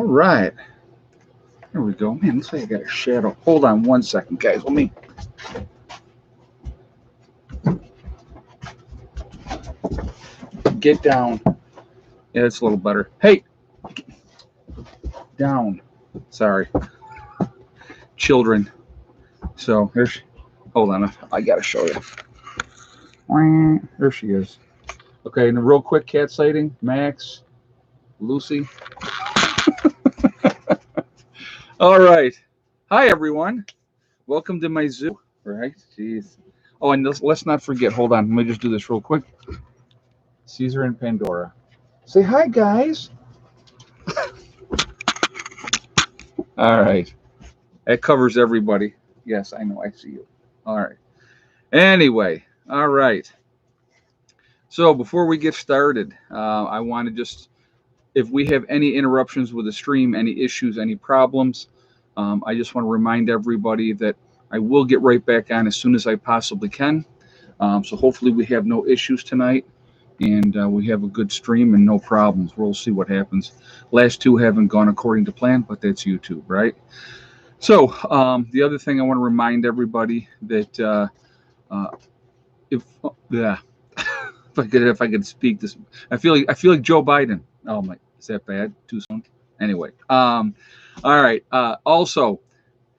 All right. Here we go. Man, looks like I got a shadow. Hold on one second, guys. Let me. Get down. Yeah, it's a little better. Hey! Down. Sorry. Children. So, here's. Hold on. I got to show you. There she is. Okay, and a real quick cat sighting. Max. Lucy. All right. Hi, everyone. Welcome to my zoo. Right? Jeez. Oh, and let's not forget. Hold on. Let me just do this real quick. Caesar and Pandora. Say hi, guys. All right. That covers everybody. Yes, I know. I see you. All right. Anyway. All right. So before we get started, I want to just, if we have any interruptions with the stream, any issues, any problems, I just want to remind everybody that I will get right back on as soon as I possibly can. So hopefully we have no issues tonight, and we have a good stream and no problems. We'll see what happens. Last two haven't gone according to plan, but that's YouTube, right? So the other thing I want to remind everybody that if I could speak this, I feel like Joe Biden. Oh my, is that bad? Too soon? Anyway, all right. Also,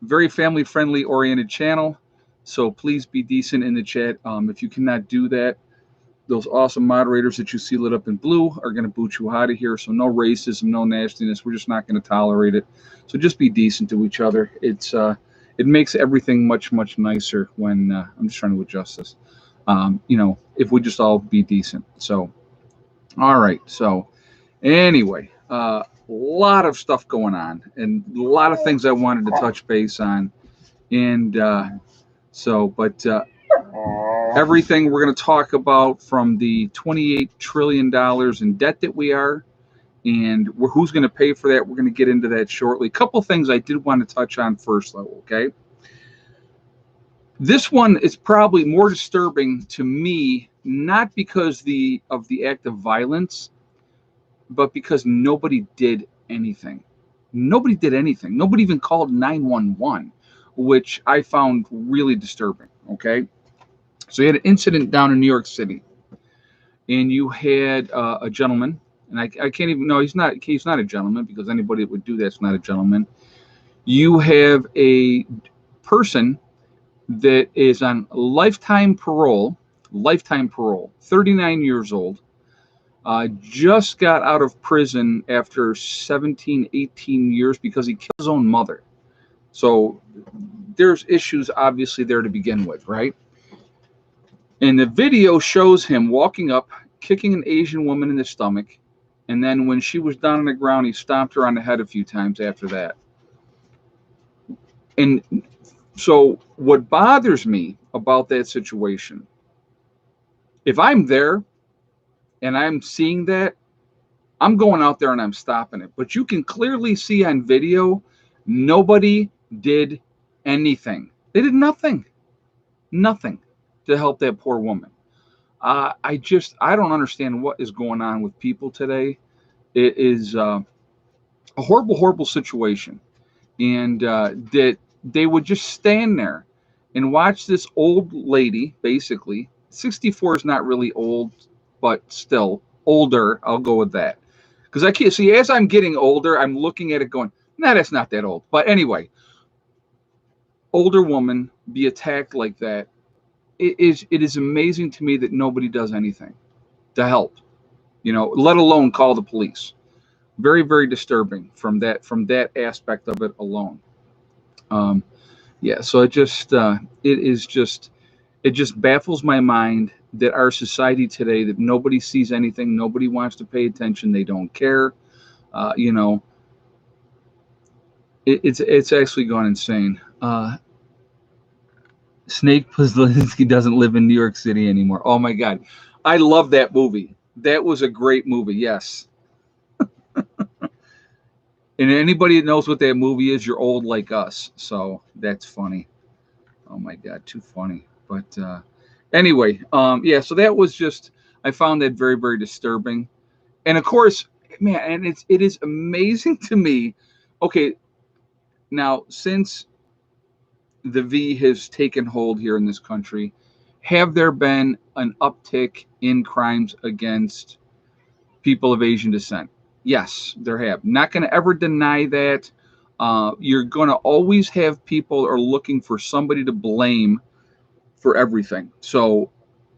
very family friendly oriented channel, so please be decent in the chat. If you cannot do that, those awesome moderators that you see lit up in blue are going to boot you out of here. So no racism, no nastiness. We're just not going to tolerate it. So just be decent to each other. It makes everything much nicer when I'm just trying to adjust this. If we just all be decent. So, all right. So, anyway, a lot of stuff going on and a lot of things I wanted to touch base on. And but everything we're going to talk about, from the $28 trillion in debt that we are, and who's going to pay for that. We're going to get into that shortly. A couple things I did want to touch on first, though, okay? This one is probably more disturbing to me, not because of the act of violence, but because nobody did anything. Nobody did anything. Nobody even called 911, which I found really disturbing, okay? So you had an incident down in New York City, and you had a gentleman, and I can't even, no, he's not a gentleman, because anybody that would do that's not a gentleman. You have a person that is on lifetime parole, 39 years old, just got out of prison after 17, 18 years because he killed his own mother. So there's issues obviously there to begin with, right? And the video shows him walking up, kicking an Asian woman in the stomach, and then when she was down on the ground, he stomped her on the head a few times after that. And so what bothers me about that situation, if I'm there and I'm seeing that, I'm going out there and I'm stopping it. But you can clearly see on video, nobody did anything. They did nothing to help that poor woman. I don't understand what is going on with people today. It is a horrible situation. And that they would just stand there and watch this old lady, basically. 64 is not really old, but still older. I'll go with that. Because I can't see, as I'm getting older, I'm looking at it going, nah, that's not that old. But anyway, older woman be attacked like that. It is amazing to me that nobody does anything to help, let alone call the police. Very, very disturbing from that aspect of it alone. So it just baffles my mind that our society today, that nobody sees anything, nobody wants to pay attention, they don't care. It's actually gone insane. Snake Plisskenski doesn't live in New York City anymore. Oh my God, I love that movie. That was a great movie. Yes. And anybody that knows what that movie is, you're old like us. So that's funny. Oh my God, too funny. But anyway, so that was just, I found that very, very disturbing. And of course, man, and it is amazing to me. Okay, now since the V has taken hold here in this country, have there been an uptick in crimes against people of Asian descent? Yes, there have. Not going to ever deny that. You're going to always have people are looking for somebody to blame for everything. So,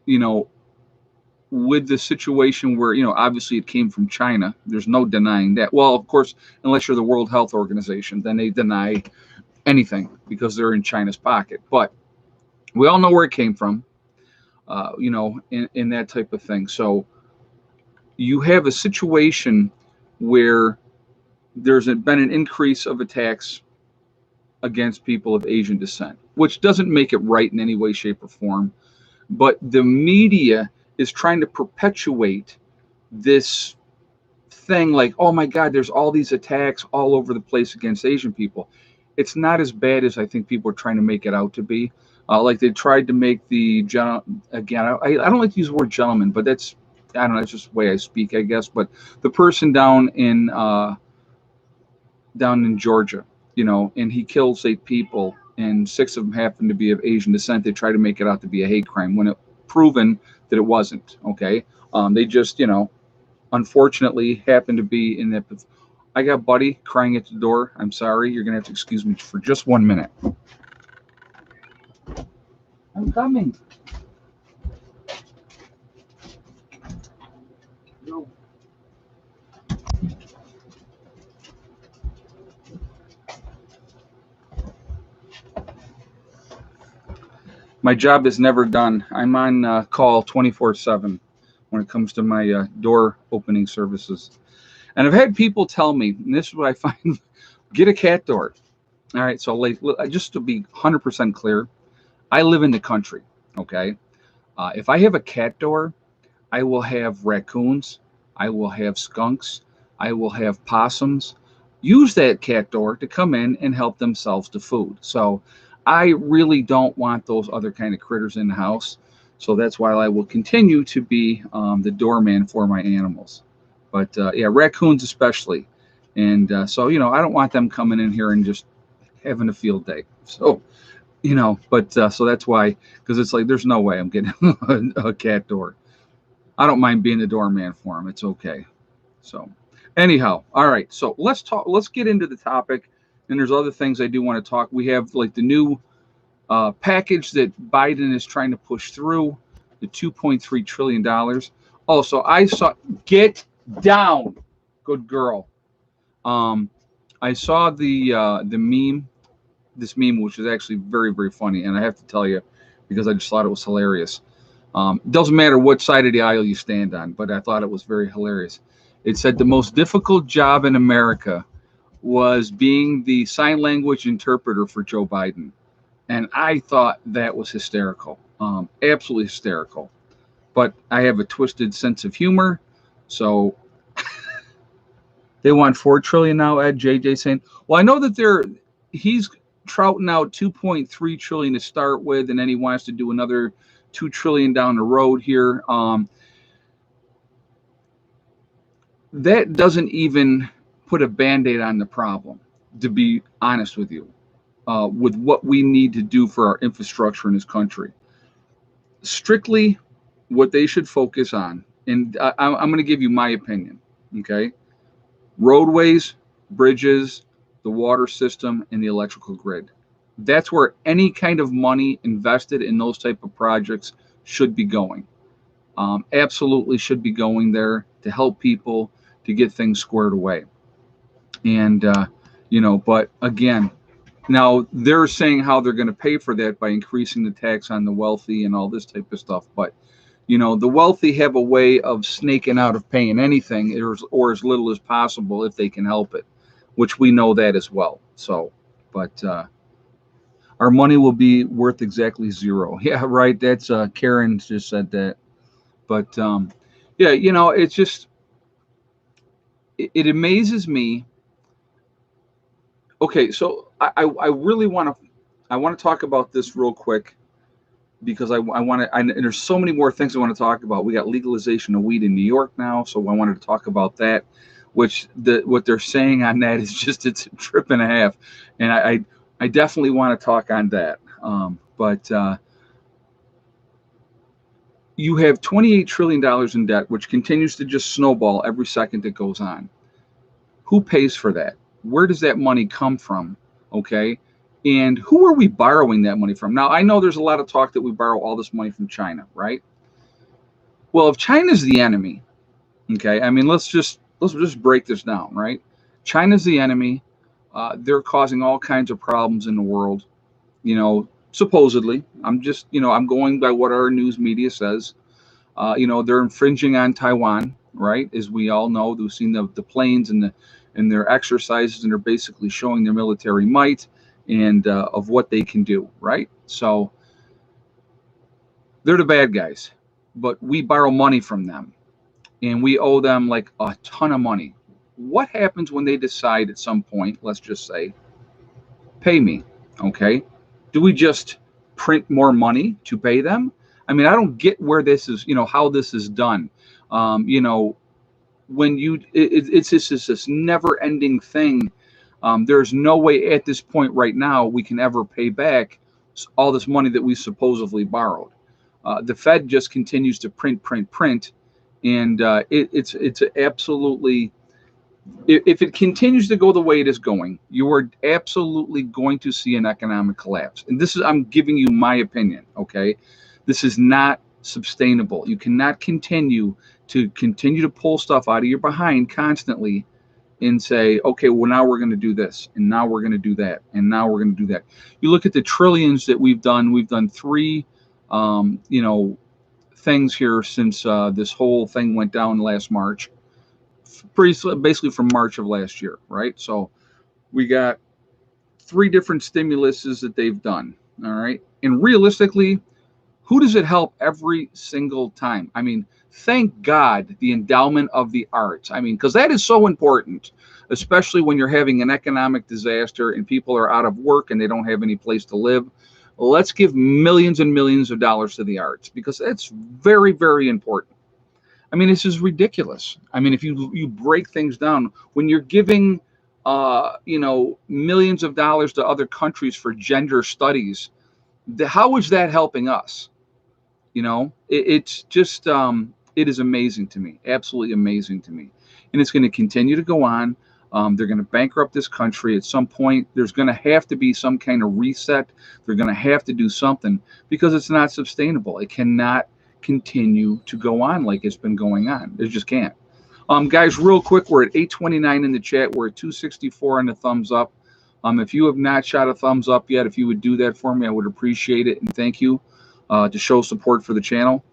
you know, with the situation where, obviously it came from China, there's no denying that. Well, of course, unless you're the World Health Organization, then they deny anything because they're in China's pocket. But we all know where it came from, in that type of thing. So you have a situation where there's been an increase of attacks against people of Asian descent, which doesn't make it right in any way, shape, or form. But the media is trying to perpetuate this thing like, oh my God, there's all these attacks all over the place against Asian people. It's not as bad as I think people are trying to make it out to be. Like they tried to make again, I don't like to use the word gentleman, but that's, I don't know, it's just the way I speak, I guess. But the person down in Georgia, and he kills 8 people, and 6 of them happen to be of Asian descent. They try to make it out to be a hate crime when it proven that it wasn't. Okay, they just, unfortunately happened to be in that. I got Buddy crying at the door. I'm sorry. You're gonna have to excuse me for just 1 minute. I'm coming. No. My job is never done. I'm on call 24/7 when it comes to my door opening services. And I've had people tell me, and this is what I find, get a cat door. All right, so like, just to be 100% clear, I live in the country, okay? If I have a cat door, I will have raccoons, I will have skunks, I will have possums use that cat door to come in and help themselves to food. So I really don't want those other kind of critters in the house. So that's why I will continue to be the doorman for my animals. But yeah, raccoons especially. And so, I don't want them coming in here and just having a field day. So, but so that's why, because it's like, there's no way I'm getting a cat door. I don't mind being the doorman for them. It's okay. So anyhow, all right. So let's get into the topic. And there's other things I do want to talk. We have like the new package that Biden is trying to push through, the $2.3 trillion. Also, I saw, get down, good girl. I saw the meme, this meme, which is actually very, very funny. And I have to tell you, because I just thought it was hilarious. Doesn't matter what side of the aisle you stand on, but I thought it was very hilarious. It said the most difficult job in America was being the sign language interpreter for Joe Biden. And I thought that was hysterical, absolutely hysterical. But I have a twisted sense of humor. So they want $4 trillion now, Ed. JJ saying, well, I know that he's trouting out $2.3 trillion to start with, and then he wants to do another $2 trillion down the road here. That doesn't even put a Band-Aid on the problem, to be honest with you, with what we need to do for our infrastructure in this country. Strictly what they should focus on, and I'm going to give you my opinion, okay? Roadways, bridges, the water system, and the electrical grid. That's where any kind of money invested in those type of projects should be going. Absolutely should be going there to help people to get things squared away. And, but again, now they're saying how they're going to pay for that by increasing the tax on the wealthy and all this type of stuff. But, the wealthy have a way of snaking out of paying anything or as little as possible if they can help it, which we know that as well. So, but our money will be worth exactly zero. Yeah, right. That's Karen just said that. But yeah, it's just, it amazes me. Okay, so I really want to talk about this real quick because I want to, and there's so many more things I want to talk about. We got legalization of weed in New York now, so I wanted to talk about that. which what they're saying on that is just it's a trip and a half, and I definitely want to talk on that. But you have $28 trillion in debt, which continues to just snowball every second that goes on. Who pays for that? Where does that money come from? Okay. And who are we borrowing that money from? Now, I know there's a lot of talk that we borrow all this money from China, right? Well, if China's the enemy, okay, I mean, let's just break this down, right? China's the enemy. They're causing all kinds of problems in the world, supposedly. I'm going by what our news media says. They're infringing on Taiwan, right? As we all know, we've seen the planes and their exercises, and they're basically showing their military might and of what they can do, right? So they're the bad guys, but we borrow money from them, and we owe them like a ton of money. What happens when they decide at some point, let's just say, pay me, okay? Do we just print more money to pay them? I mean, I don't get where this is, how this is done. When it's just this never-ending thing. There's no way at this point right now we can ever pay back all this money that we supposedly borrowed. The Fed just continues to print, and it's absolutely. If it continues to go the way it is going, you are absolutely going to see an economic collapse. And I'm giving you my opinion, okay? This is not sustainable. You cannot continue to pull stuff out of your behind constantly and say, okay, well, now we're going to do this, and now we're going to do that, and now we're going to do that. You look at the trillions that we've done. We've done three, things here since this whole thing went down last March. Basically from March of last year, right? So we got 3 different stimuluses that they've done, all right? And realistically, who does it help every single time? I mean, thank God the endowment of the arts. I mean, because that is so important, especially when you're having an economic disaster and people are out of work and they don't have any place to live. Let's give millions and millions of dollars to the arts, because that's very, very important. I mean, this is ridiculous. I mean, if you break things down, when you're giving, millions of dollars to other countries for gender studies, how is that helping us? It's just, it is amazing to me, absolutely amazing to me. And it's going to continue to go on. They're going to bankrupt this country at some point. There's going to have to be some kind of reset. They're going to have to do something, because it's not sustainable. It cannot continue to go on like it's been going on. It just can't. Guys, real quick, we're at 829 in the chat. We're at 264 on the thumbs up. If you have not shot a thumbs up yet, if you would do that for me, I would appreciate it, and thank you, to show support for the channel.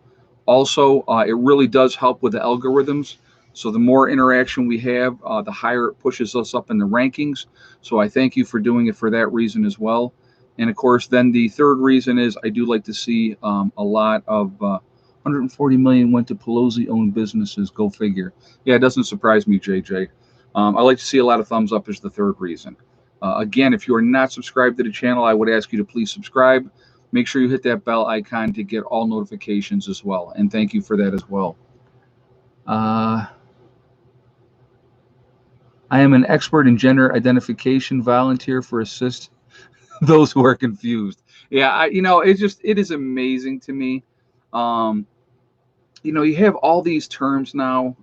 Also, it really does help with the algorithms. So the more interaction we have, the higher it pushes us up in the rankings. So I thank you for doing it for that reason as well. And of course, then the third reason is I do like to see a lot of 140 million went to Pelosi-owned businesses. Go figure. Yeah, it doesn't surprise me, JJ. I like to see a lot of thumbs up as the third reason. Again, if you are not subscribed to the channel, I would ask you to please subscribe. Make sure you hit that bell icon to get all notifications as well. And thank you for that as well. I am an expert in gender identification, volunteer for assist those who are confused. Yeah, it is amazing to me. You have all these terms now,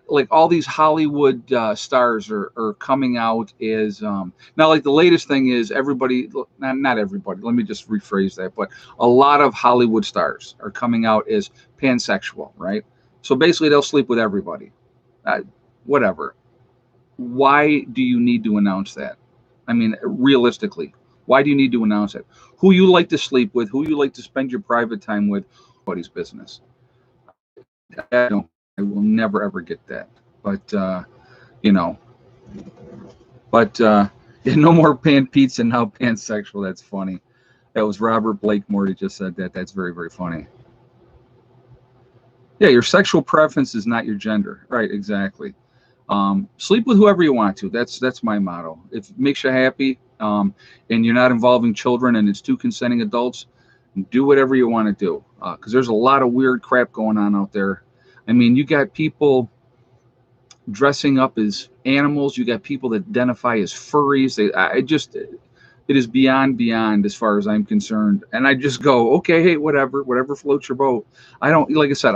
like all these Hollywood stars are coming out as now, like the latest thing is everybody, not everybody, let me just rephrase that, but a lot of Hollywood stars are coming out as pansexual, right? So basically they'll sleep with everybody. Whatever. Why do you need to announce that? I mean, realistically, why do you need to announce it? Who you like to sleep with, who you like to spend your private time with, nobody's business. I will never ever get that. But no more pan pizza, now pansexual. That's funny. That was Robert Blake Morty just said that. That's very, very funny. Yeah, your sexual preference is not your gender. Right, exactly. Sleep with whoever you want to. That's my motto. If it makes you happy, and you're not involving children and it's 2 consenting adults, do whatever you want to do. Because there's a lot of weird crap going on out there. I mean, you got people, dressing up as animals. You got people that identify as furries. It is beyond as far as I'm concerned. And I just go, okay, hey, whatever floats your boat. I don't, like I said,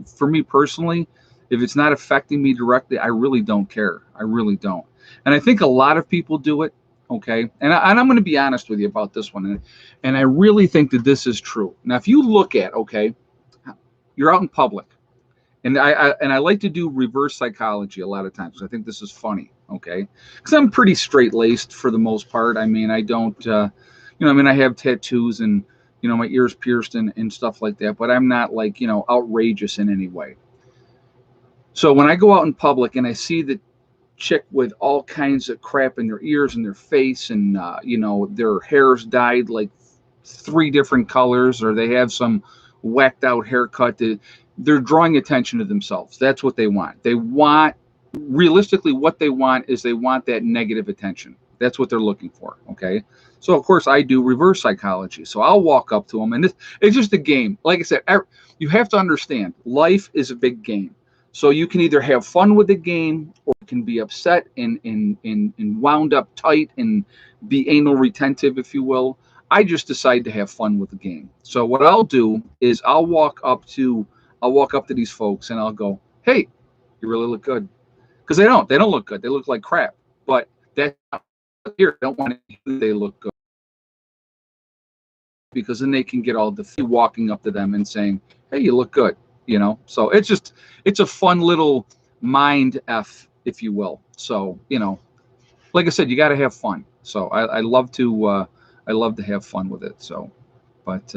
for me personally, if it's not affecting me directly, I really don't care. I really don't. And I think a lot of people do it. Okay. And I'm going to be honest with you about this one. And I really think that this is true. Now, if you look at, okay, you're out in public, and I like to do reverse psychology a lot of times. I think this is funny, okay? Because I'm pretty straight laced for the most part. I mean, I don't, I mean, I have tattoos and my ears pierced and stuff like that, but I'm not like outrageous in any way. So when I go out in public and I see the chick with all kinds of crap in their ears and their face, and their hair's dyed like three different colors, or they have some whacked out haircut, they're drawing attention to themselves. That's what they want. Realistically, what they want is they want that negative attention. That's what they're looking for. Okay. So of course I do reverse psychology. So I'll walk up to them, and it's just a game. Like I said, you have to understand life is a big game. So you can either have fun with the game, or you can be upset and wound up tight and be anal retentive, if you will. I just decide to have fun with the game. So what I'll do is I'll walk up to these folks and I'll go, "Hey, you really look good," because they don't look good. They look like crap. But that's not here. I don't want to hear they look good, because then they can get all the walking up to them and saying, "Hey, you look good." So it's a fun little mind f, if you will. So like I said, you got to have fun. So I love to have fun with it. So, but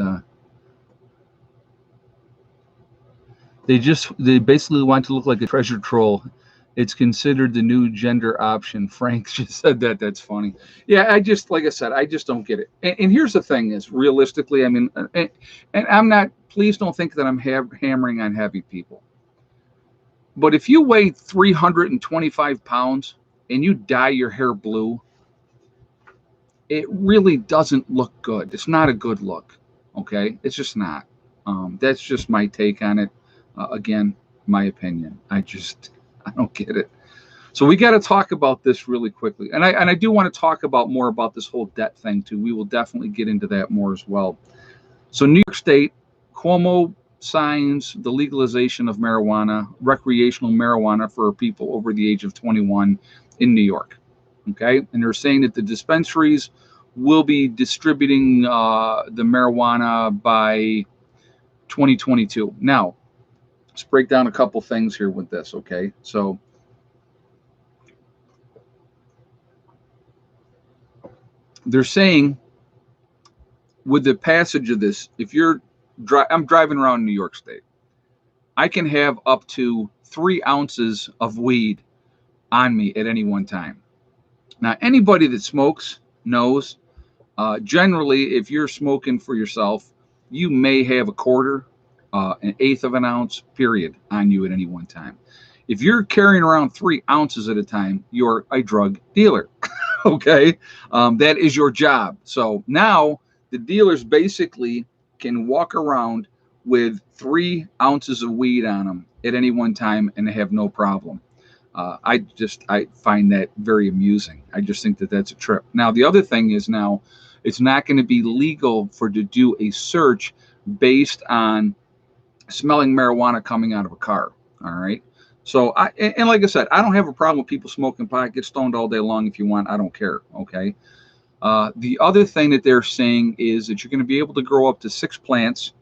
they basically want to look like a treasure troll. It's considered the new gender option. Frank just said that. That's funny. Yeah, like I said, I just don't get it. And here's the thing: is realistically, I mean, and I'm not. Please don't think that I'm hammering on heavy people. But if you weigh 325 pounds and you dye your hair blue, it really doesn't look good. It's not a good look. Okay, it's just not. That's just my take on it. Again, my opinion. I don't get it. So we got to talk about this really quickly, and I do want to talk about more about this whole debt thing too. We will definitely get into that more as well. So New York State, Cuomo signs the legalization of marijuana, recreational marijuana for people over the age of 21 in New York. Okay, and they're saying that the dispensaries will be distributing the marijuana by 2022. Now, let's break down a couple things here with this. Okay, so they're saying with the passage of this, if I'm driving around New York State, I can have up to 3 ounces of weed on me at any one time. Now, anybody that smokes knows, generally, if you're smoking for yourself, you may have a quarter, an eighth of an ounce, period, on you at any one time. If you're carrying around 3 ounces at a time, you're a drug dealer. Okay, that is your job. So now the dealers basically can walk around with 3 ounces of weed on them at any one time and they have no problem. I find that very amusing. I just think that that's a trip. Now the other thing is, now it's not going to be legal to do a search based on smelling marijuana coming out of a car. All right. So and like I said, I don't have a problem with people smoking pot. Get stoned all day long if you want. I don't care. Okay. The other thing that they're saying is that you're going to be able to grow up to 6 plants,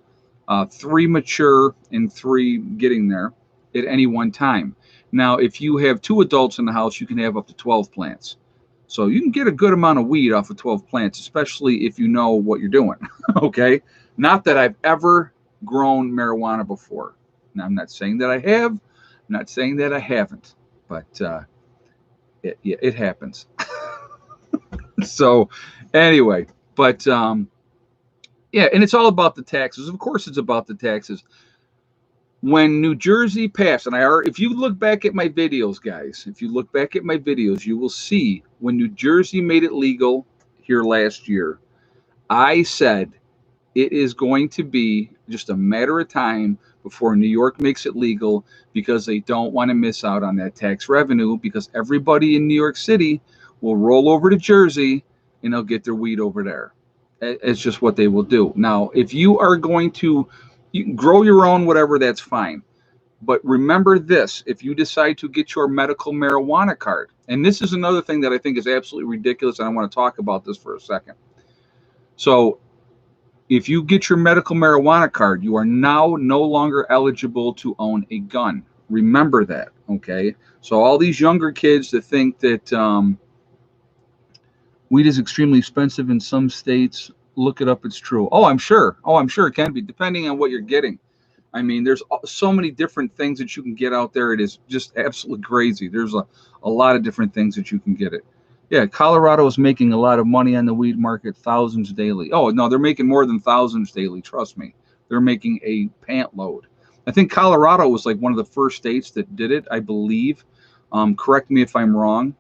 3 mature and 3 getting there at any one time. Now, if you have 2 adults in the house, you can have up to 12 plants. So you can get a good amount of weed off of 12 plants, especially if you know what you're doing. Okay. Not that I've ever grown marijuana before. Now, I'm not saying that I have. I'm not saying that I haven't, but it happens. So anyway, but yeah, and it's all about the taxes. Of course, it's about the taxes. When New Jersey passed, and if you look back at my videos, guys, if you look back at my videos, you will see when New Jersey made it legal here last year, I said it is going to be just a matter of time before New York makes it legal, because they don't want to miss out on that tax revenue, because everybody in New York City will roll over to Jersey and they'll get their weed over there. It's just what they will do. Now, if you are going to, you can grow your own, whatever, that's fine. But remember this, if you decide to get your medical marijuana card, and this is another thing that I think is absolutely ridiculous, and I want to talk about this for a second. So if you get your medical marijuana card, you are now no longer eligible to own a gun. Remember that, okay? So all these younger kids that think that weed is extremely expensive in some states, look it up, it's true. Oh, I'm sure it can be, depending on what you're getting. I mean, there's so many different things that you can get out there. It is just absolutely crazy. There's a lot of different things that you can get it. Yeah, Colorado is making a lot of money on the weed market, thousands daily. Oh, no, they're making more than thousands daily. Trust me. They're making a pant load. I think Colorado was like one of the first states that did it, I believe. Correct me if I'm wrong.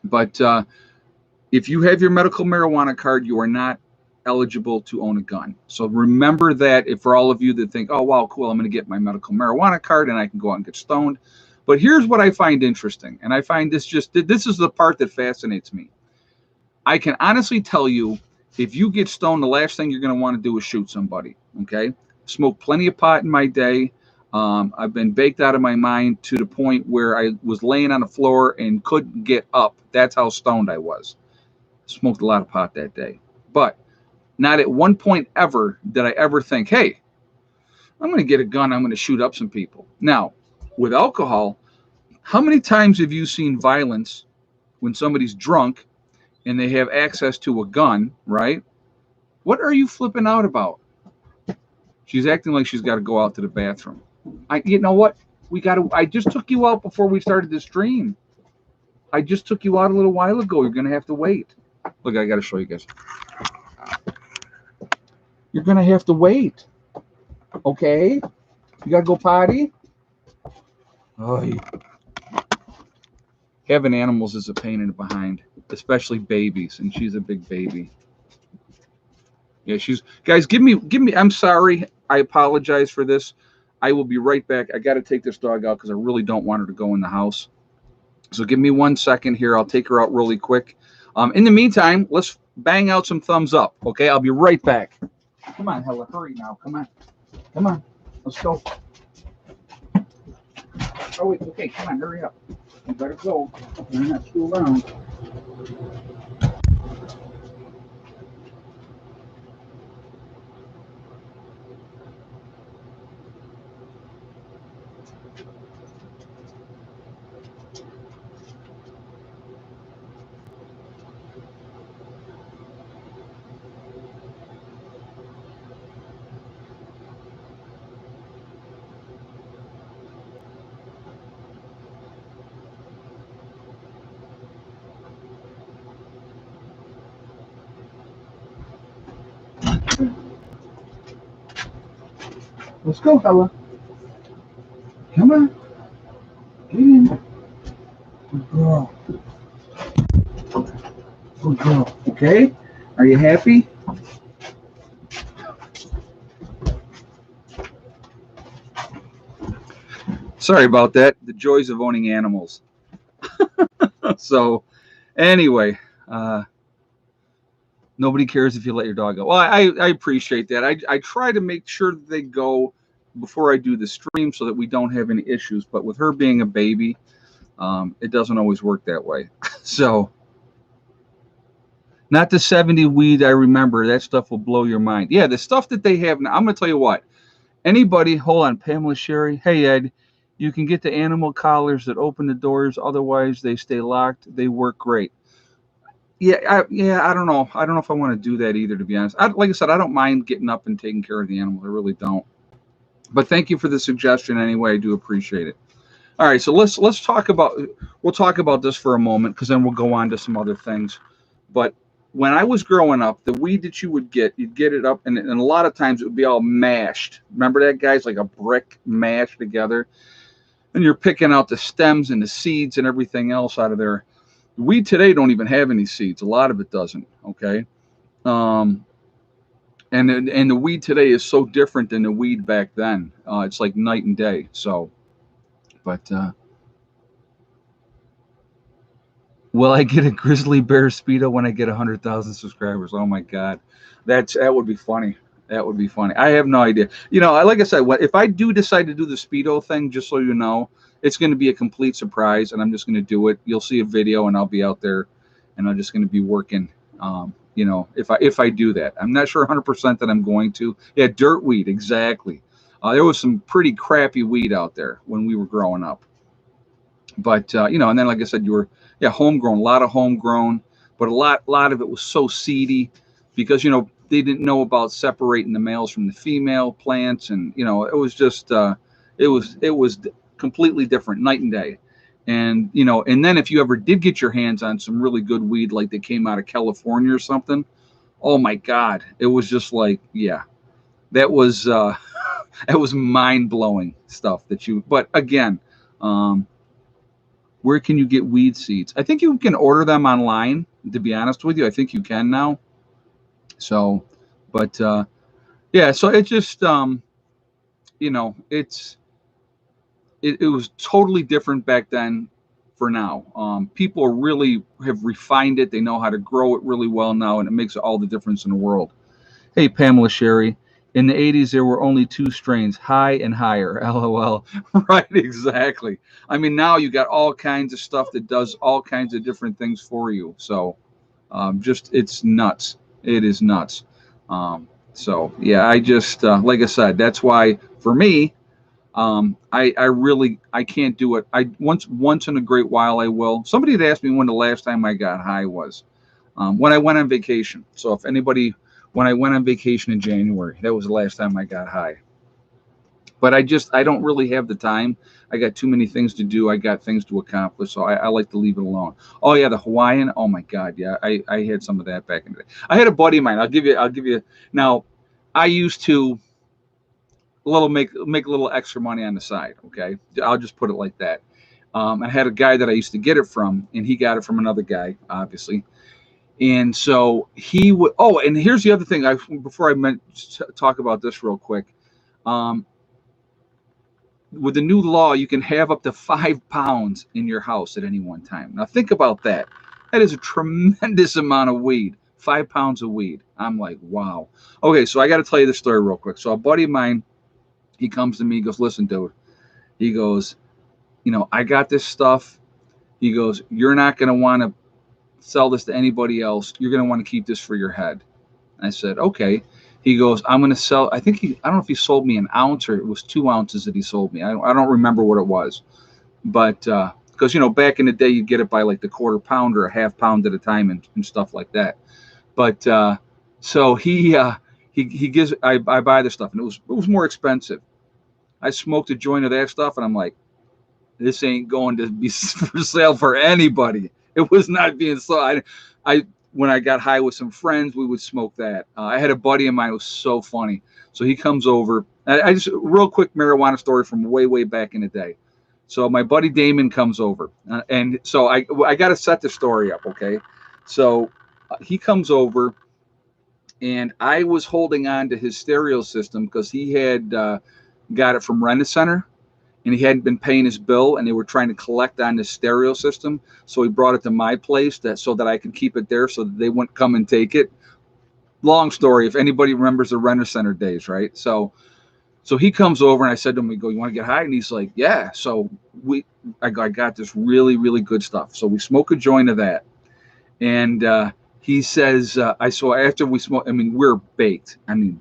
But if you have your medical marijuana card, you are not eligible to own a gun. So remember that, if for all of you that think, oh, wow, cool, I'm going to get my medical marijuana card and I can go out and get stoned. But here's what I find interesting, and I find this is the part that fascinates me. I can honestly tell you, if you get stoned, the last thing you're going to want to do is shoot somebody, okay? Smoked plenty of pot in my day. I've been baked out of my mind to the point where I was laying on the floor and couldn't get up. That's how stoned I was. Smoked a lot of pot that day. But not at one point ever did I ever think, hey, I'm going to get a gun, I'm going to shoot up some people. Now, with alcohol, how many times have you seen violence when somebody's drunk and they have access to a gun, right? What are you flipping out about? She's acting like she's got to go out to the bathroom. You know what? I just took you out before we started this stream. I just took you out a little while ago. You're going to have to wait. Look, I got to show you guys. You're going to have to wait. Okay? You got to go potty? Oh, having animals is a pain in the behind, especially babies, and she's a big baby. Yeah, guys, give me, I'm sorry. I apologize for this. I will be right back. I got to take this dog out because I really don't want her to go in the house. So give me 1 second here. I'll take her out really quick. In the meantime, let's bang out some thumbs up. Okay, I'll be right back. Come on, Hella, hurry now. Come on. Let's go. Oh, wait, okay, come on, hurry up. You better go. You're not screw around. Let's go, Hella. Come on. Get in. Good girl. Good girl. Okay? Are you happy? Sorry about that. The joys of owning animals. So, anyway, nobody cares if you let your dog go. Well, I appreciate that. I try to make sure that they go before I do the stream so that we don't have any issues. But with her being a baby, it doesn't always work that way. So, not the 70 weed I remember. That stuff will blow your mind. Yeah, the stuff that they have now. I'm going to tell you what. Anybody, hold on, Pamela Sherry. Hey, Ed, you can get the animal collars that open the doors. Otherwise, they stay locked. They work great. Yeah, I don't know. I don't know if I want to do that either, to be honest. Like I said, I don't mind getting up and taking care of the animal. I really don't. But thank you for the suggestion anyway. I do appreciate it. All right, so let's talk about, we'll talk about this for a moment, because then we'll go on to some other things. But when I was growing up, the weed that you would get, you'd get it up, and a lot of times it would be all mashed. Remember that, guys? Like a brick mashed together. And you're picking out the stems and the seeds and everything else out of there. Weed today don't even have any seeds. A lot of it doesn't, okay? And the weed today is so different than the weed back then. It's like night and day. So, but will I get a grizzly bear speedo when I get 100,000 subscribers? Oh my god, that would be funny. That would be funny. I have no idea. Like I said, if I do decide to do the speedo thing, just so you know, it's going to be a complete surprise, and I'm just going to do it. You'll see a video, and I'll be out there, and I'm just going to be working. If I do that, I'm not sure 100% that I'm going to. Yeah, dirt weed, exactly. There was some pretty crappy weed out there when we were growing up. But and then like I said, yeah, homegrown, a lot of homegrown, but a lot of it was so seedy because they didn't know about separating the males from the female plants, and it was just it was completely different, night and day. And then if you ever did get your hands on some really good weed, like that came out of California or something, oh my God, it was just like, yeah, that was that was mind blowing stuff but again, where can you get weed seeds? I think you can order them online, to be honest with you. I think you can now. So, but yeah, so it just, it was totally different back then for now. People really have refined it. They know how to grow it really well now, and it makes all the difference in the world. Hey, Pamela Sherry. In the 80s, there were only two strains, high and higher. LOL. Right, exactly. I mean, now you got all kinds of stuff that does all kinds of different things for you. So, it's nuts. It is nuts. So, yeah, I just, like I said, that's why for me, I can't do it. Once in a great while I will. Somebody had asked me when the last time I got high was. When I went on vacation. So when I went on vacation in January, that was the last time I got high. But I don't really have the time. I got too many things to do. I got things to accomplish. So I like to leave it alone. Oh yeah, the Hawaiian. Oh my God. Yeah. I had some of that back in the day. I had a buddy of mine. I'll give you now. I used to make a little extra money on the side. Okay. I'll just put it like that. I had a guy that I used to get it from, and he got it from another guy, obviously. And so he would. Oh, and here's the other thing. Before I talk about this real quick, with the new law, you can have up to 5 pounds in your house at any one time. Now think about that. That is a tremendous amount of weed. 5 pounds of weed. I'm like, wow. Okay, so I got to tell you the story real quick. So a buddy of mine, he comes to me. He goes, "Listen, dude." He goes, "I got this stuff." He goes, "You're not going to want to sell this to anybody else. You're going to want to keep this for your head." I said, "Okay." He goes, "I'm going to sell." I don't know if he sold me an ounce or it was 2 ounces that he sold me. I don't remember what it was, but because back in the day you get it by like the quarter pound or a half pound at a time and stuff like that. But so he gives. I buy the stuff, and it was more expensive. I smoked a joint of that stuff, and I'm like, this ain't going to be for sale for anybody. It was not being sold. I when I got high with some friends, we would smoke that. I had a buddy of mine who was so funny. So he comes over. I just real quick marijuana story from way back in the day. So my buddy Damon comes over, and so I got to set the story up, okay? So he comes over, and I was holding on to his stereo system because he had got it from Rent-A-Center, and he hadn't been paying his bill, and they were trying to collect on his stereo system. So he brought it to my place so that I could keep it there so that they wouldn't come and take it. Long story, if anybody remembers the Rent-A-Center days, right? So he comes over, and I said to him, "We go, you want to get high?" And he's like, "Yeah." So I got this really good stuff. So we smoke a joint of that, and he says, so after we smoke, I mean, we're baked. And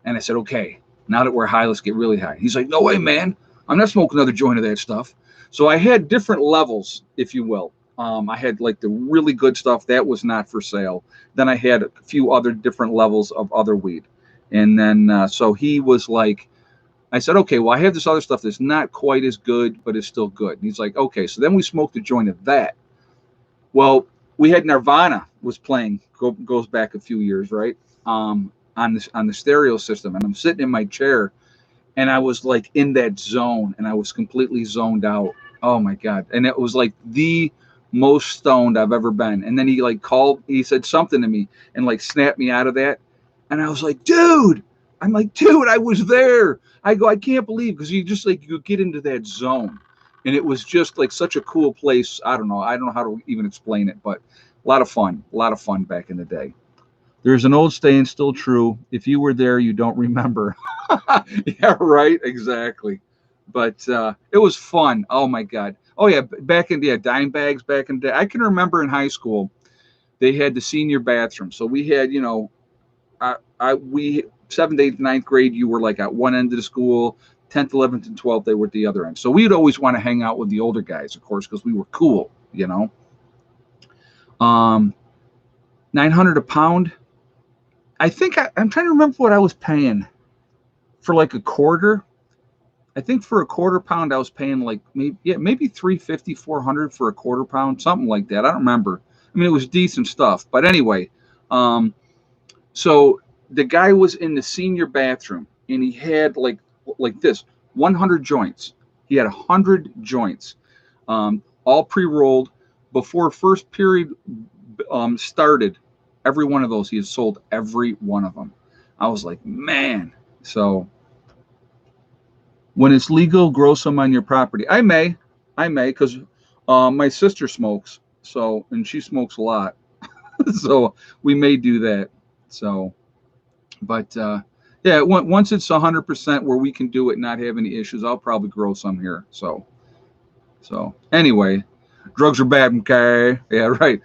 I said, "Okay, now that we're high, let's get really high." He's like, "No way, man. I'm not smoking another joint of that stuff." So I had different levels, if you will. I had like the really good stuff that was not for sale. Then I had a few other different levels of other weed. And then, so he was like, I said, "Okay, well, I have this other stuff that's not quite as good, but it's still good." And he's like, "Okay." So then we smoked a joint of that. Well, we had Nirvana was playing, goes back a few years, right? On the stereo system. And I'm sitting in my chair, and I was like in that zone, and I was completely zoned out. Oh my God. And it was like the most stoned I've ever been. And then he said something to me and like snapped me out of that. And I was like, dude, dude, I was there. I go, I can't believe, because you just like, you get into that zone. And it was just like such a cool place. I don't know how to even explain it, but a lot of fun back in the day. There's an old saying, still true. If you were there, you don't remember. Yeah, right. Exactly. But it was fun. Oh my God. Oh yeah. Back in, yeah, dime bags back in the day. I can remember in high school, they had the senior bathroom. So we had, we 7th, 8th, 9th grade, you were like at one end of the school, 10th, 11th, and 12th, they were at the other end. So we'd always want to hang out with the older guys, of course, because we were cool, you know. 900 a pound. I think I'm trying to remember what I was paying for like a quarter. I think for a quarter pound, I was paying like maybe 350, 400 for a quarter pound, something like that. I don't remember. I mean, it was decent stuff. But anyway, so the guy was in the senior bathroom, and he had like this 100 joints. He had 100 joints, all pre-rolled. Before first period started, every one of those, he had sold every one of them. I was like, man. So when it's legal, grow some on your property. I may, because my sister smokes, so, and she smokes a lot, so we may do that. So, but yeah, once it's 100% where we can do it, and not have any issues, I'll probably grow some here. So anyway, drugs are bad, okay? Yeah, right.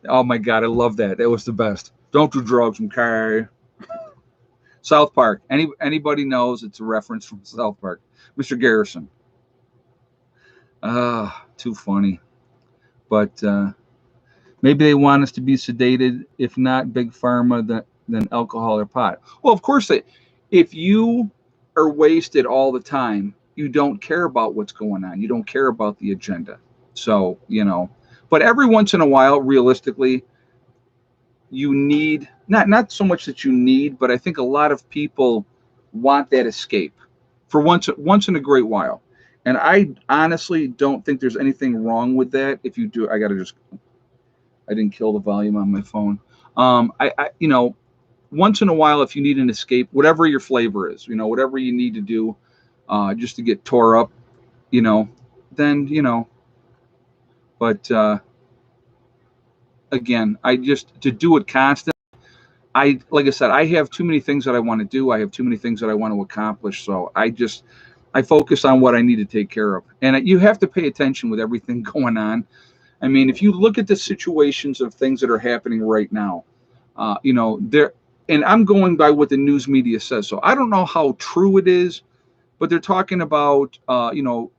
Oh my God, I love that. That was the best. Don't do drugs, okay? South Park. Anybody knows it's a reference from South Park. Mr. Garrison. Too funny. But maybe they want us to be sedated. If not big pharma, then alcohol or pot. Well, of course, if you are wasted all the time, you don't care about what's going on. You don't care about the agenda. So, but every once in a while, realistically, you need, not so much that you need, but I think a lot of people want that escape for once in a great while. And I honestly don't think there's anything wrong with that. If you do, I didn't kill the volume on my phone. Once in a while, if you need an escape, whatever your flavor is, whatever you need to do, just to get tore up, then, but again, to do it constantly, like I said, I have too many things that I want to do. I have too many things that I want to accomplish. So I focus on what I need to take care of. And you have to pay attention with everything going on. I mean, if you look at the situations of things that are happening right now, and I'm going by what the news media says. So I don't know how true it is, but they're talking about,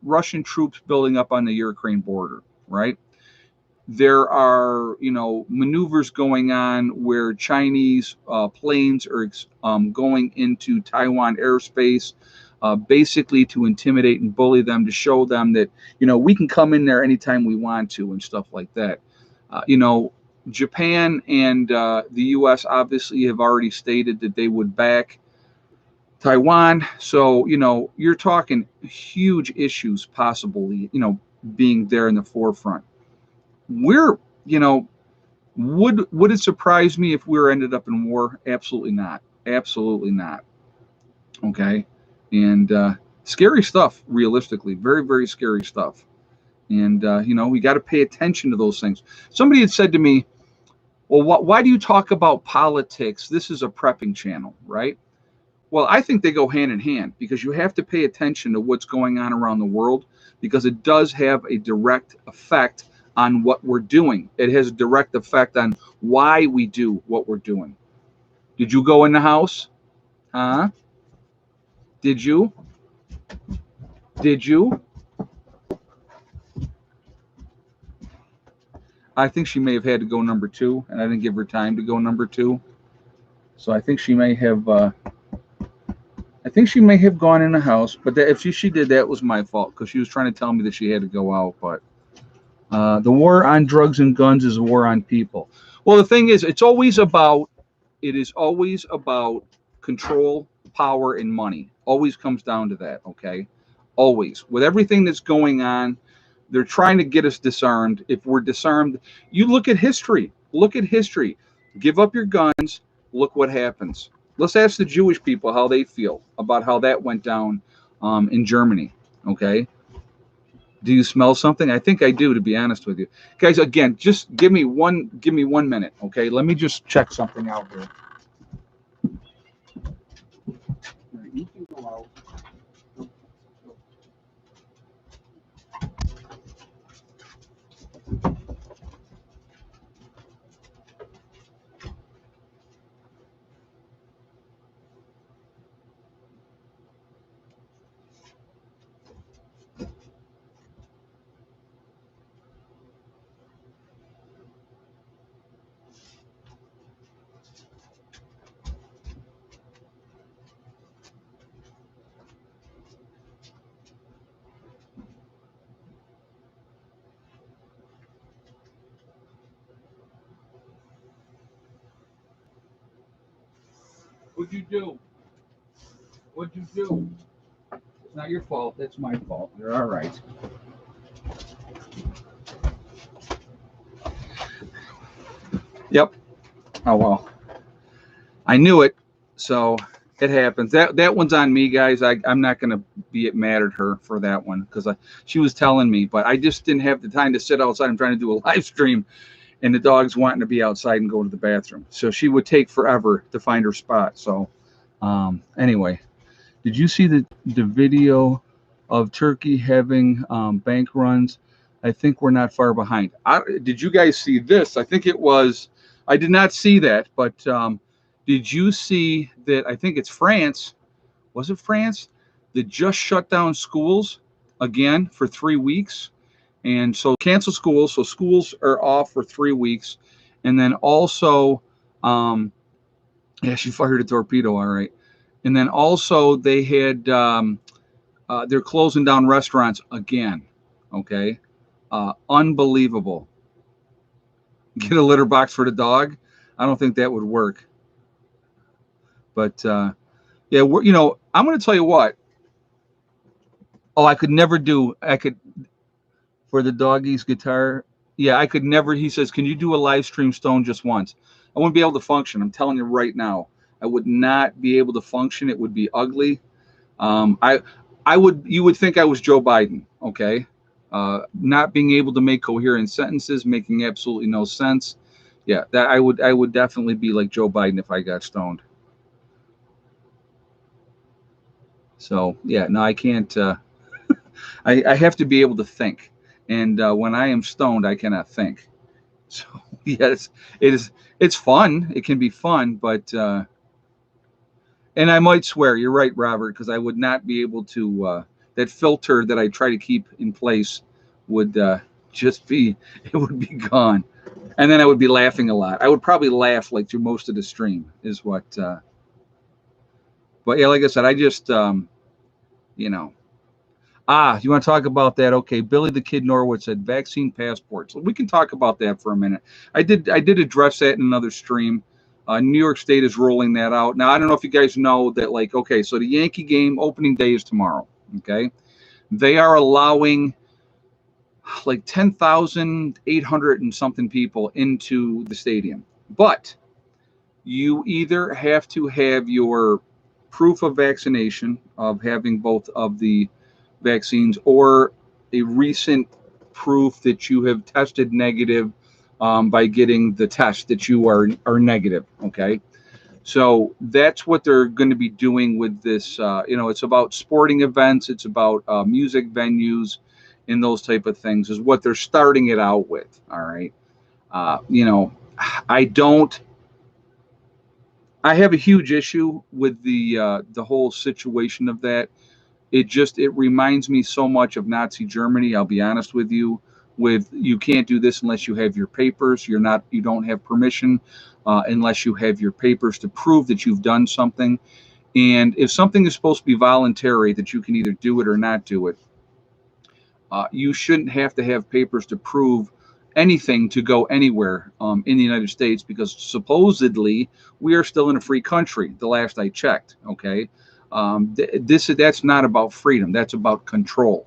Russian troops building up on the Ukraine border, right? There are, maneuvers going on where Chinese planes are going into Taiwan airspace, basically to intimidate and bully them, to show them that, we can come in there anytime we want to and stuff like that. Japan and the U.S. obviously have already stated that they would back Taiwan. So, you're talking huge issues possibly, being there in the forefront. Would it surprise me if we were ended up in war? Absolutely not. Absolutely not. Okay. And scary stuff, realistically. Very, very scary stuff. And, we got to pay attention to those things. Somebody had said to me, well, why do you talk about politics? This is a prepping channel, right? Well, I think they go hand in hand, because you have to pay attention to what's going on around the world, because it does have a direct effect on what we're doing. It has a direct effect on why we do what we're doing. Did you go in the house? Huh? Did you? I think she may have had to go number 2, and I didn't give her time to go number 2. So I think she may have gone in the house, but if she did, that was my fault, because she was trying to tell me that she had to go out. But the war on drugs and guns is a war on people. Well, the thing is, it is always about control, power, and money. Always comes down to that, okay? Always. With everything that's going on, they're trying to get us disarmed. If we're disarmed, you look at history. Give up your guns. Look what happens. Let's ask the Jewish people how they feel about how that went down in Germany. Okay. Do you smell something? I think I do, to be honest with you, guys. Again, just give me 1 minute. Okay. Let me just check something out here. You can go out. What'd you do? What'd you do? It's not your fault. It's my fault. You're all right. Yep. Oh well. I knew it. So it happens. That one's on me, guys. I'm not gonna be mad at her for that one because she was telling me, but I just didn't have the time to sit outside. I'm trying to do a live stream, and the dog's wanting to be outside and go to the bathroom. So she would take forever to find her spot. So anyway, did you see the video of Turkey having bank runs? I think we're not far behind. Did you guys see this? I think it was. I did not see that, but did you see that? I think it's France. Was it France that just shut down schools again for 3 weeks? And so cancel schools. So schools are off for 3 weeks. And then also, yeah, she fired a torpedo. All right. And then also they had, they're closing down restaurants again. Okay. Unbelievable. Get a litter box for the dog. I don't think that would work. But yeah, I'm going to tell you what. Oh, I could for the doggy's guitar. Yeah, I could never. He says, "Can you do a live stream Stone just once?" I wouldn't be able to function. I'm telling you right now, I would not be able to function. It would be ugly. I would. You would think I was Joe Biden. Okay, not being able to make coherent sentences, making absolutely no sense. Yeah, that I would. I would definitely be like Joe Biden if I got stoned. So yeah, no, I can't. I have to be able to think, and when I am stoned, I cannot think. So yes, it is. It's fun. It can be fun, but and I might swear. You're right, Robert, because I would not be able to. That filter that I try to keep in place would just be. It would be gone, and then I would be laughing a lot. I would probably laugh like through most of the stream. Is what. But yeah, like I said, I just you know. You want to talk about that? Okay, Billy the Kid Norwood said vaccine passports. We can talk about that for a minute. I did address that in another stream. New York State is rolling that out. Now, I don't know if you guys know that, like, okay, so the Yankee game opening day is tomorrow, okay? They are allowing like 10,800 and something people into the stadium. But you either have to have your proof of vaccination, of having both of the vaccines, or a recent proof that you have tested negative by getting the test that you are negative. Okay, so that's what they're going to be doing with this. It's about sporting events, it's about music venues, and those type of things is what they're starting it out with. All right, I don't. I have a huge issue with the whole situation of that. It reminds me so much of Nazi Germany. I'll be honest with you. With you can't do this unless you have your papers. You don't have permission unless you have your papers to prove that you've done something. And if something is supposed to be voluntary, that you can either do it or not do it, you shouldn't have to have papers to prove anything to go anywhere in the United States, because supposedly we are still in a free country. The last I checked, okay. That's not about freedom. That's about control.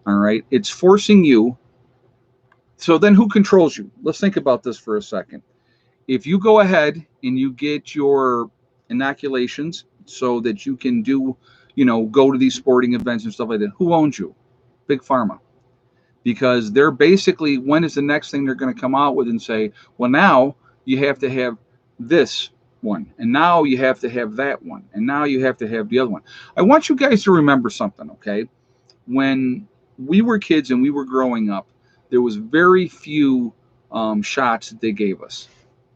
All right. It's forcing you. So then who controls you? Let's think about this for a second. If you go ahead and you get your inoculations so that you can do, go to these sporting events and stuff like that. Who owns you? Big Pharma. Because they're basically, when is the next thing they're going to come out with and say, well, now you have to have this one, and now you have to have that one, and now you have to have the other one. I want you guys to remember something, okay? When we were kids and we were growing up, there was very few shots that they gave us.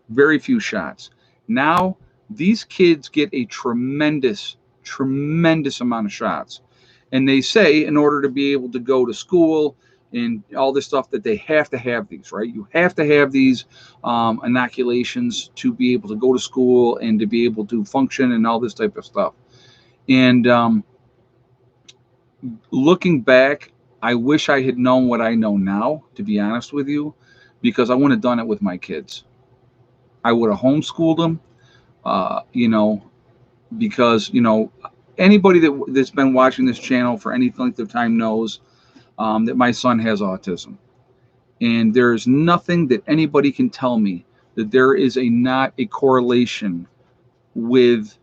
Very few shots. Now, these kids get a tremendous, tremendous amount of shots. And they say in order to be able to go to school and all this stuff that they have to have these, right? You have to have these inoculations to be able to go to school and to be able to function and all this type of stuff. And looking back, I wish I had known what I know now, to be honest with you, because I wouldn't have done it with my kids. I would have homeschooled them, because, anybody that's been watching this channel for any length of time knows that my son has autism. And there is nothing that anybody can tell me that there is not a correlation with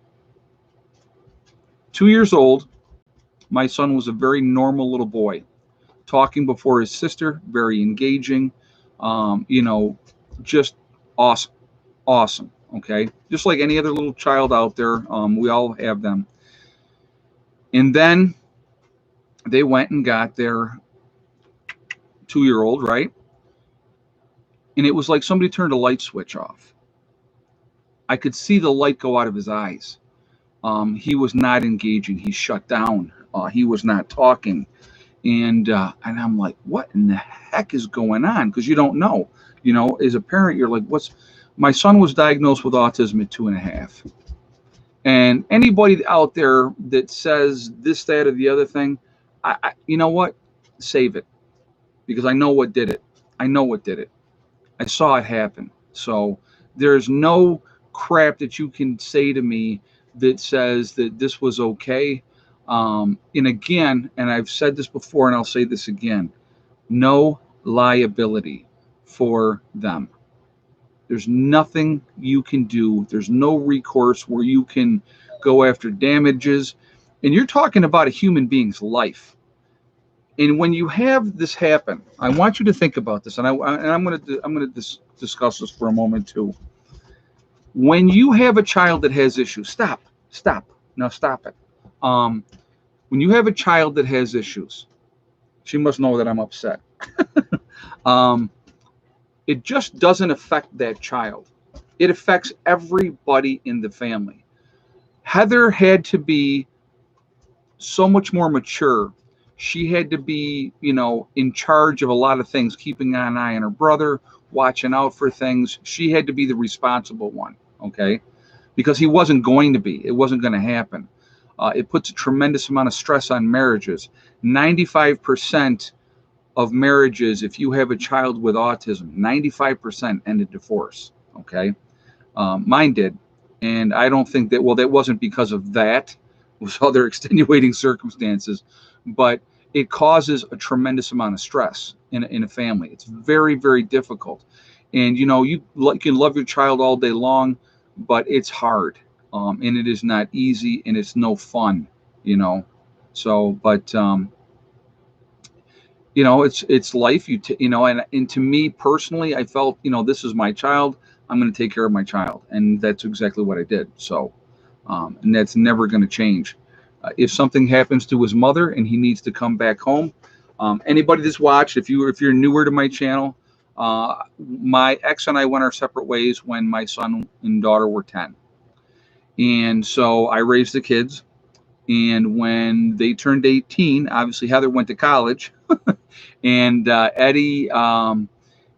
2 years old. My son was a very normal little boy, talking before his sister, very engaging, just awesome. Okay. Just like any other little child out there. We all have them. And then they went and got their 2-year-old, right? And it was like somebody turned a light switch off. I could see the light go out of his eyes. He was not engaging. He shut down. He was not talking. And I'm like, what in the heck is going on? Because you don't know. As a parent, you're like, my son was diagnosed with autism at 2.5. And anybody out there that says this, that, or the other thing, you know what? Save it. Because I know what did it. I saw it happen. So there's no crap that you can say to me that says that this was okay. And again, and I've said this before and I'll say this again, no liability for them. There's nothing you can do. There's no recourse where you can go after damages. And you're talking about a human being's life. And when you have this happen, I want you to think about this, and I'm going to discuss this for a moment too. When you have a child that has issues, stop. Now stop it. When you have a child that has issues, she must know that I'm upset. It just doesn't affect that child. It affects everybody in the family. Heather had to be so much more mature. She had to be, in charge of a lot of things, keeping an eye on her brother, watching out for things. She had to be the responsible one, okay? Because he wasn't going to be. It wasn't going to happen. It puts a tremendous amount of stress on marriages. 95% of marriages, if you have a child with autism, 95% end in divorce, okay? Mine did. And I don't think that, that wasn't because of that. It was other extenuating circumstances. But it causes a tremendous amount of stress in a family. It's very, very difficult. And, you can love your child all day long, but it's hard. And it is not easy, and it's no fun, So, but, it's life. And to me personally, I felt, this is my child. I'm going to take care of my child. And that's exactly what I did. So, and that's never going to change. If something happens to his mother and he needs to come back home, anybody that's watched, if you're newer to my channel, my ex and I went our separate ways when my son and daughter were 10. And so I raised the kids. And when they turned 18, obviously Heather went to college. And Eddie,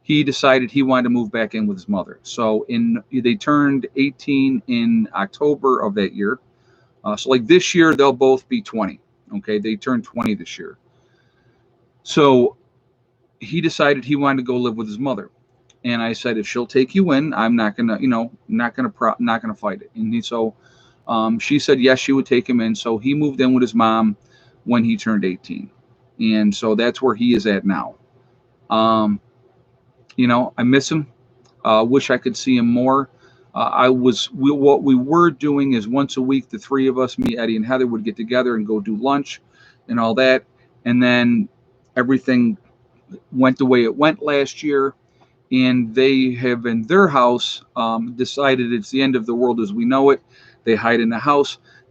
he decided he wanted to move back in with his mother. So they turned 18 in October of that year. So like this year, they'll both be 20. Okay, they turned 20 this year. So he decided he wanted to go live with his mother. And I said, if she'll take you in, I'm not gonna, not gonna fight it. And so she said yes, she would take him in. So he moved in with his mom when he turned 18. And so that's where he is at now. I miss him. Wish I could see him more. What we were doing is once a week, the three of us, me, Eddie, and Heather, would get together and go do lunch and all that. And then everything went the way it went last year. And they have in their house decided it's the end of the world as we know it. They hide in the house.